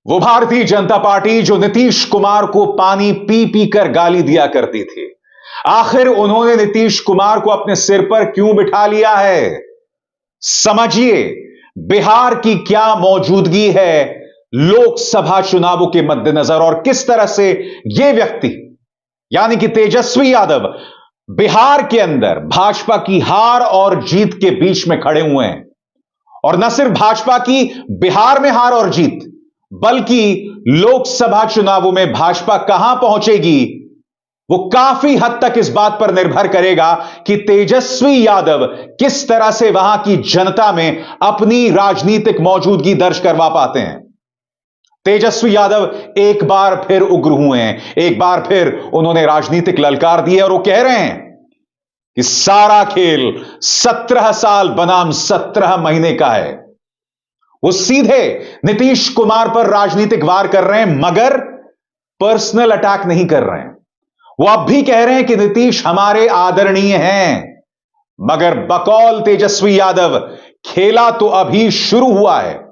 वो भारतीय जनता पार्टी जो नीतीश कुमार को पानी पी पी कर गाली दिया करती थी, आखिर उन्होंने नीतीश कुमार को अपने सिर पर क्यों बिठा लिया है? समझिए बिहार की क्या मौजूदगी है लोकसभा चुनावों के मद्देनजर और किस तरह से यह व्यक्ति यानी कि तेजस्वी यादव बिहार के अंदर भाजपा की हार और जीत के बीच में खड़े हुए हैं। और न सिर्फ भाजपा की बिहार में हार और जीत, बल्कि लोकसभा चुनावों में भाजपा कहां पहुंचेगी वो काफी हद तक इस बात पर निर्भर करेगा कि तेजस्वी यादव किस तरह से वहां की जनता में अपनी राजनीतिक मौजूदगी दर्ज करवा पाते हैं। तेजस्वी यादव एक बार फिर उग्र हुए हैं, एक बार फिर उन्होंने राजनीतिक ललकार दी है और वो कह रहे हैं कि सारा खेल 17 साल बनाम 17 महीने का है। वो सीधे नीतीश कुमार पर राजनीतिक वार कर रहे हैं, मगर पर्सनल अटैक नहीं कर रहे हैं। वो अब भी कह रहे हैं कि नीतीश हमारे आदरणीय हैं, मगर बकौल तेजस्वी यादव खेला तो अभी शुरू हुआ है।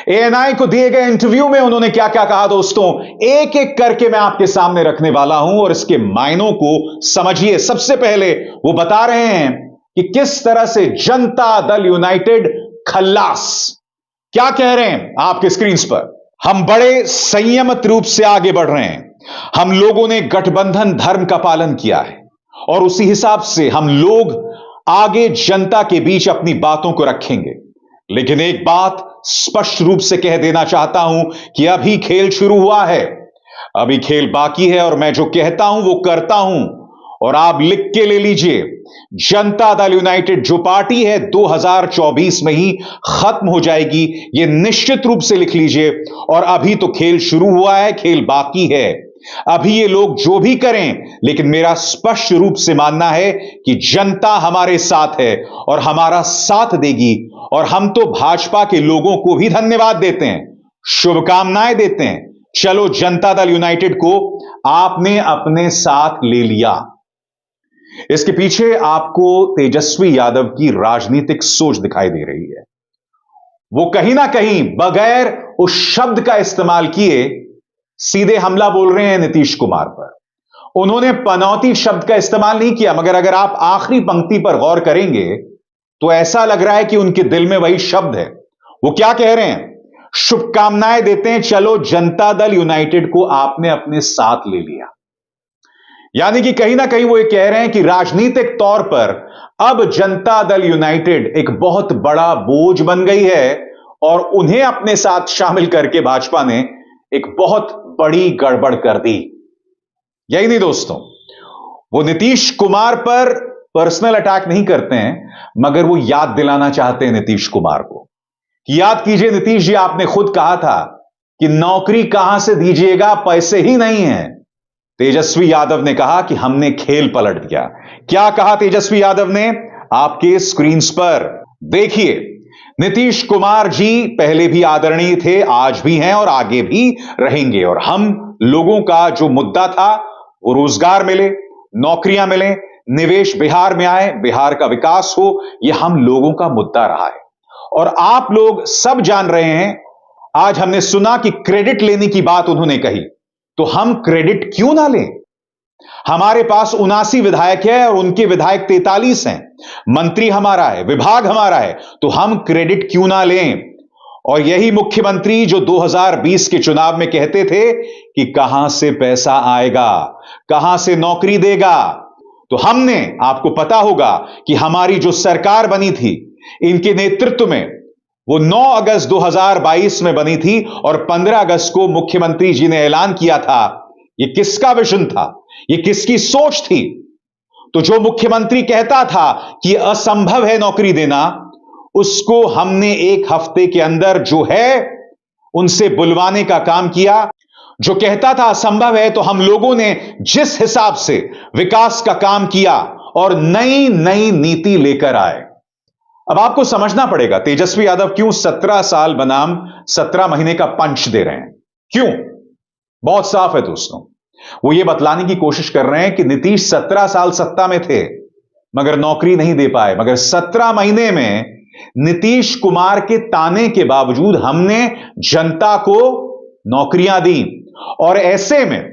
एएनआई को दिए गए इंटरव्यू में उन्होंने क्या क्या कहा दोस्तों, एक एक करके मैं आपके सामने रखने वाला हूं और इसके मायनों को समझिए। सबसे पहले वो बता रहे हैं कि किस तरह से जनता दल यूनाइटेड खल्लास, क्या कह रहे हैं आपके स्क्रीन पर। हम बड़े संयमित रूप से आगे बढ़ रहे हैं। हम लोगों ने गठबंधन धर्म का पालन किया है और उसी हिसाब से हम लोग आगे जनता के बीच अपनी बातों को रखेंगे। लेकिन एक बात स्पष्ट रूप से कह देना चाहता हूं कि अभी खेल शुरू हुआ है, अभी खेल बाकी है और मैं जो कहता हूं वो करता हूं। और आप लिख के ले लीजिए, जनता दल यूनाइटेड जो पार्टी है 2024 में ही खत्म हो जाएगी, यह निश्चित रूप से लिख लीजिए। और अभी तो खेल शुरू हुआ है, खेल बाकी है। अभी ये लोग जो भी करें, लेकिन मेरा स्पष्ट रूप से मानना है कि जनता हमारे साथ है और हमारा साथ देगी। और हम तो भाजपा के लोगों को भी धन्यवाद देते हैं, शुभकामनाएं देते हैं। चलो, जनता दल यूनाइटेड को आपने अपने साथ ले लिया। इसके पीछे आपको तेजस्वी यादव की राजनीतिक सोच दिखाई दे रही है। वो कहीं ना कहीं बगैर उस शब्द का इस्तेमाल किए सीधे हमला बोल रहे हैं नीतीश कुमार पर। उन्होंने पनौती शब्द का इस्तेमाल नहीं किया, मगर अगर आप आखिरी पंक्ति पर गौर करेंगे तो ऐसा लग रहा है कि उनके दिल में वही शब्द है। वो क्या कह रहे हैं? शुभकामनाएं देते हैं, चलो जनता दल यूनाइटेड को आपने अपने साथ ले लिया। यानी कि कहीं ना कहीं वो ये कह रहे हैं कि राजनीतिक तौर पर अब जनता दल यूनाइटेड एक बहुत बड़ा बोझ बन गई है और उन्हें अपने साथ शामिल करके भाजपा ने एक बहुत बड़ी गड़बड़ कर दी। यही नहीं दोस्तों, वो नीतीश कुमार पर पर्सनल अटैक नहीं करते हैं, मगर वो याद दिलाना चाहते हैं नीतीश कुमार को कि याद कीजिए नीतीश जी, आपने खुद कहा था कि नौकरी कहां से दीजिएगा, पैसे ही नहीं है। तेजस्वी यादव ने कहा कि हमने खेल पलट दिया। क्या कहा तेजस्वी यादव ने? आपके स्क्रीन पर देखिए। नीतीश कुमार जी पहले भी आदरणीय थे, आज भी हैं और आगे भी रहेंगे। और हम लोगों का जो मुद्दा था वो रोजगार मिले, नौकरियां मिले, निवेश बिहार में आए, बिहार का विकास हो, यह हम लोगों का मुद्दा रहा है। और आप लोग सब जान रहे हैं, आज हमने सुना कि क्रेडिट लेने की बात उन्होंने कही, तो हम क्रेडिट क्यों ना लें? हमारे पास 79 विधायक है और उनके विधायक 43 हैं, मंत्री हमारा है, विभाग हमारा है, तो हम क्रेडिट क्यों ना लें? और यही मुख्यमंत्री जो 2020 के चुनाव में कहते थे कि कहां से पैसा आएगा, कहां से नौकरी देगा, तो हमने, आपको पता होगा कि हमारी जो सरकार बनी थी इनके नेतृत्व में, वो 9 अगस्त 2022 में बनी थी और 15 अगस्त को मुख्यमंत्री जी ने ऐलान किया था। ये किसका विजन था? ये किसकी सोच थी? तो जो मुख्यमंत्री कहता था कि असंभव है नौकरी देना, उसको हमने एक हफ्ते के अंदर जो है उनसे बुलवाने का काम किया। जो कहता था असंभव है, तो हम लोगों ने जिस हिसाब से विकास का काम किया और नई नई नीति लेकर आए। अब आपको समझना पड़ेगा तेजस्वी यादव क्यों 17 साल बनाम 17 महीने का पंच दे रहे हैं। क्यों? बहुत साफ है दोस्तों, वो ये बतलाने की कोशिश कर रहे हैं कि नीतीश 17 साल सत्ता में थे मगर नौकरी नहीं दे पाए, मगर 17 महीने में नीतीश कुमार के ताने के बावजूद हमने जनता को नौकरियां दी। और ऐसे में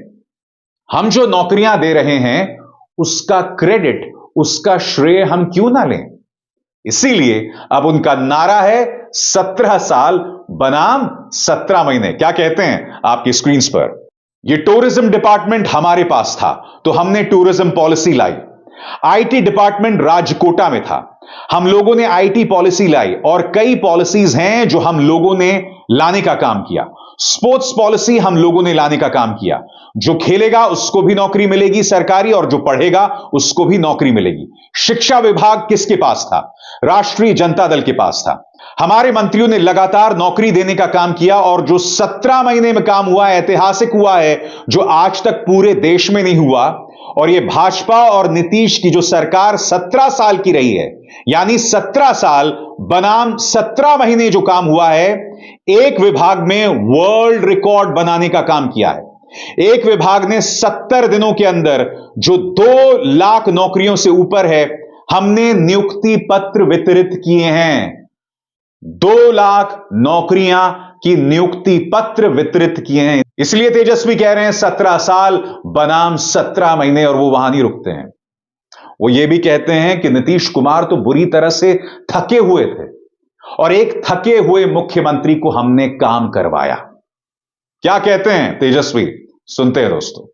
हम जो नौकरियां दे रहे हैं उसका क्रेडिट, उसका श्रेय हम क्यों ना लें। इसीलिए अब उनका नारा है 17 साल बनाम 17 महीने। क्या कहते हैं आपकी स्क्रीन पर। ये टूरिज्म डिपार्टमेंट हमारे पास था तो हमने टूरिज्म पॉलिसी लाई। आईटी डिपार्टमेंट राजकोटा में था, हम लोगों ने आईटी पॉलिसी लाई। और कई पॉलिसीज हैं जो हम लोगों ने लाने का काम किया। स्पोर्ट्स पॉलिसी हम लोगों ने लाने का काम किया। जो खेलेगा उसको भी नौकरी मिलेगी सरकारी, और जो पढ़ेगा उसको भी नौकरी मिलेगी। शिक्षा विभाग किसके पास था? राष्ट्रीय जनता दल के पास था। हमारे मंत्रियों ने लगातार नौकरी देने का काम किया, और जो 17 महीने में काम हुआ है, ऐतिहासिक हुआ है, जो आज तक पूरे देश में नहीं हुआ। और यह भाजपा और नीतीश की जो सरकार 17 साल की रही है, यानी 17 साल बनाम 17 महीने जो काम हुआ है, एक विभाग में वर्ल्ड रिकॉर्ड बनाने का काम किया है। एक विभाग ने 70 दिनों के अंदर जो 2 लाख नौकरियों से ऊपर है, हमने नियुक्ति पत्र वितरित किए हैं। 2 लाख नौकरियां की नियुक्ति पत्र वितरित किए हैं। इसलिए तेजस्वी कह रहे हैं 17 साल बनाम 17 महीने, और वो वहां नहीं रुकते हैं। वो ये भी कहते हैं कि नीतीश कुमार तो बुरी तरह से थके हुए थे, और एक थके हुए मुख्यमंत्री को हमने काम करवाया। क्या कहते हैं तेजस्वी, सुनते हैं दोस्तों।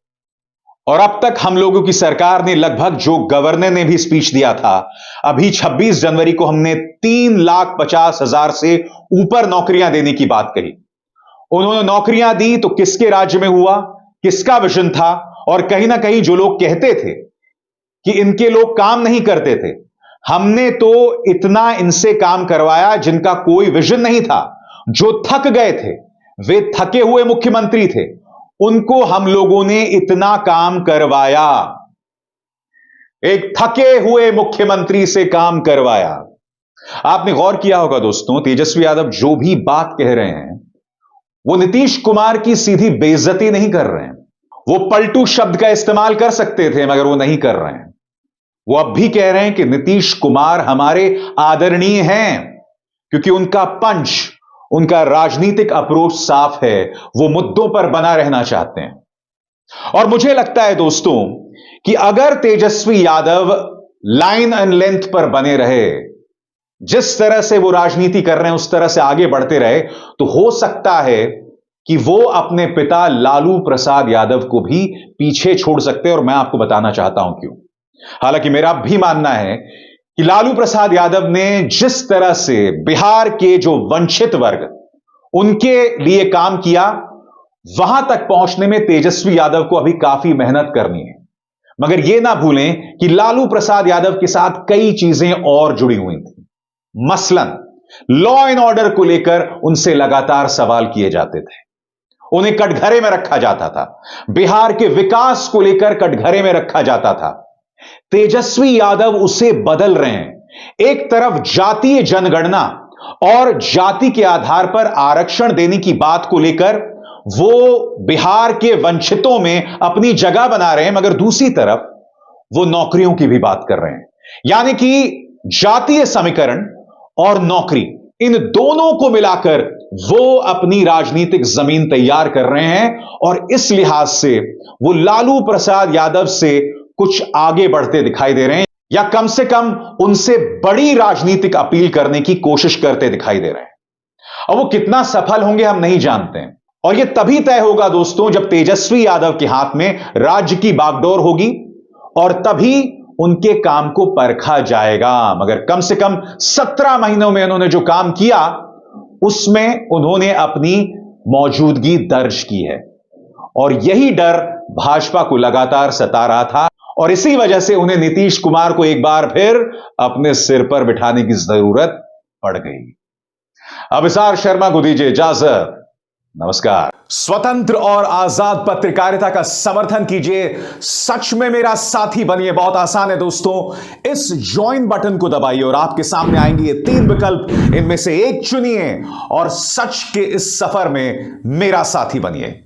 और अब तक हम लोगों की सरकार ने लगभग, जो गवर्नर ने भी स्पीच दिया था, अभी 26 जनवरी को हमने 3,50,000 से ऊपर नौकरियां देने की बात कही। उन्होंने नौकरियां दी तो किसके राज्य में हुआ, किसका विजन था। और कहीं ना कहीं जो लोग कहते थे कि इनके लोग काम नहीं करते थे, हमने तो इतना इनसे काम करवाया जिनका कोई विजन नहीं था, जो थक गए थे, वे थके हुए मुख्यमंत्री थे, उनको हम लोगों ने इतना काम करवाया। एक थके हुए मुख्यमंत्री से काम करवाया। आपने गौर किया होगा दोस्तों, तेजस्वी यादव जो भी बात कह रहे हैं वो नीतीश कुमार की सीधी बेइज्जती नहीं कर रहे हैं। वो पलटू शब्द का इस्तेमाल कर सकते थे मगर वो नहीं कर रहे हैं। वो अब भी कह रहे हैं कि नीतीश कुमार हमारे आदरणीय हैं, क्योंकि उनका पंच, उनका राजनीतिक अप्रोच साफ है, वो मुद्दों पर बना रहना चाहते हैं। और मुझे लगता है दोस्तों कि अगर Tejashwi Yadav line and length पर बने रहे, जिस तरह से वो राजनीति कर रहे हैं उस तरह से आगे बढ़ते रहे, तो हो सकता है कि वो अपने पिता लालू प्रसाद यादव को भी पीछे छोड़ सकते हैं। और मैं आपको बताना चाहता हूं क्यों। हालांकि मेरा भी मानना है कि लालू प्रसाद यादव ने जिस तरह से बिहार के जो वंचित वर्ग, उनके लिए काम किया, वहां तक पहुंचने में तेजस्वी यादव को अभी काफी मेहनत करनी है। मगर यह ना भूलें कि लालू प्रसाद यादव के साथ कई चीजें और जुड़ी हुई थी। मसलन लॉ एंड ऑर्डर को लेकर उनसे लगातार सवाल किए जाते थे, उन्हें कटघरे में रखा जाता था। बिहार के विकास को लेकर कटघरे में रखा जाता था। तेजस्वी यादव उसे बदल रहे हैं। एक तरफ जातीय जनगणना और जाति के आधार पर आरक्षण देने की बात को लेकर वो बिहार के वंचितों में अपनी जगह बना रहे हैं, मगर दूसरी तरफ वो नौकरियों की भी बात कर रहे हैं। यानी कि जातीय समीकरण और नौकरी, इन दोनों को मिलाकर वो अपनी राजनीतिक जमीन तैयार कर रहे हैं। और इस लिहाज से वो लालू प्रसाद यादव से कुछ आगे बढ़ते दिखाई दे रहे हैं, या कम से कम उनसे बड़ी राजनीतिक अपील करने की कोशिश करते दिखाई दे रहे हैं। अब वो कितना सफल होंगे हम नहीं जानते हैं, और यह तभी तय होगा दोस्तों जब तेजस्वी यादव के हाथ में राज्य की बागडोर होगी, और तभी उनके काम को परखा जाएगा। मगर कम से कम 17 महीनों में उन्होंने जो काम किया, उसमें उन्होंने अपनी मौजूदगी दर्ज की है। और यही डर भाजपा को लगातार सता रहा था, और इसी वजह से उन्हें नीतीश कुमार को एक बार फिर अपने सिर पर बिठाने की जरूरत पड़ गई। अभिसार शर्मा को दीजिए इजाजत। नमस्कार। स्वतंत्र और आजाद पत्रकारिता का समर्थन कीजिए, सच में मेरा साथी बनिए। बहुत आसान है दोस्तों, इस ज्वाइन बटन को दबाइए और आपके सामने आएंगे ये 3 विकल्प, इनमें से एक चुनिए और सच के इस सफर में मेरा साथी बनिए।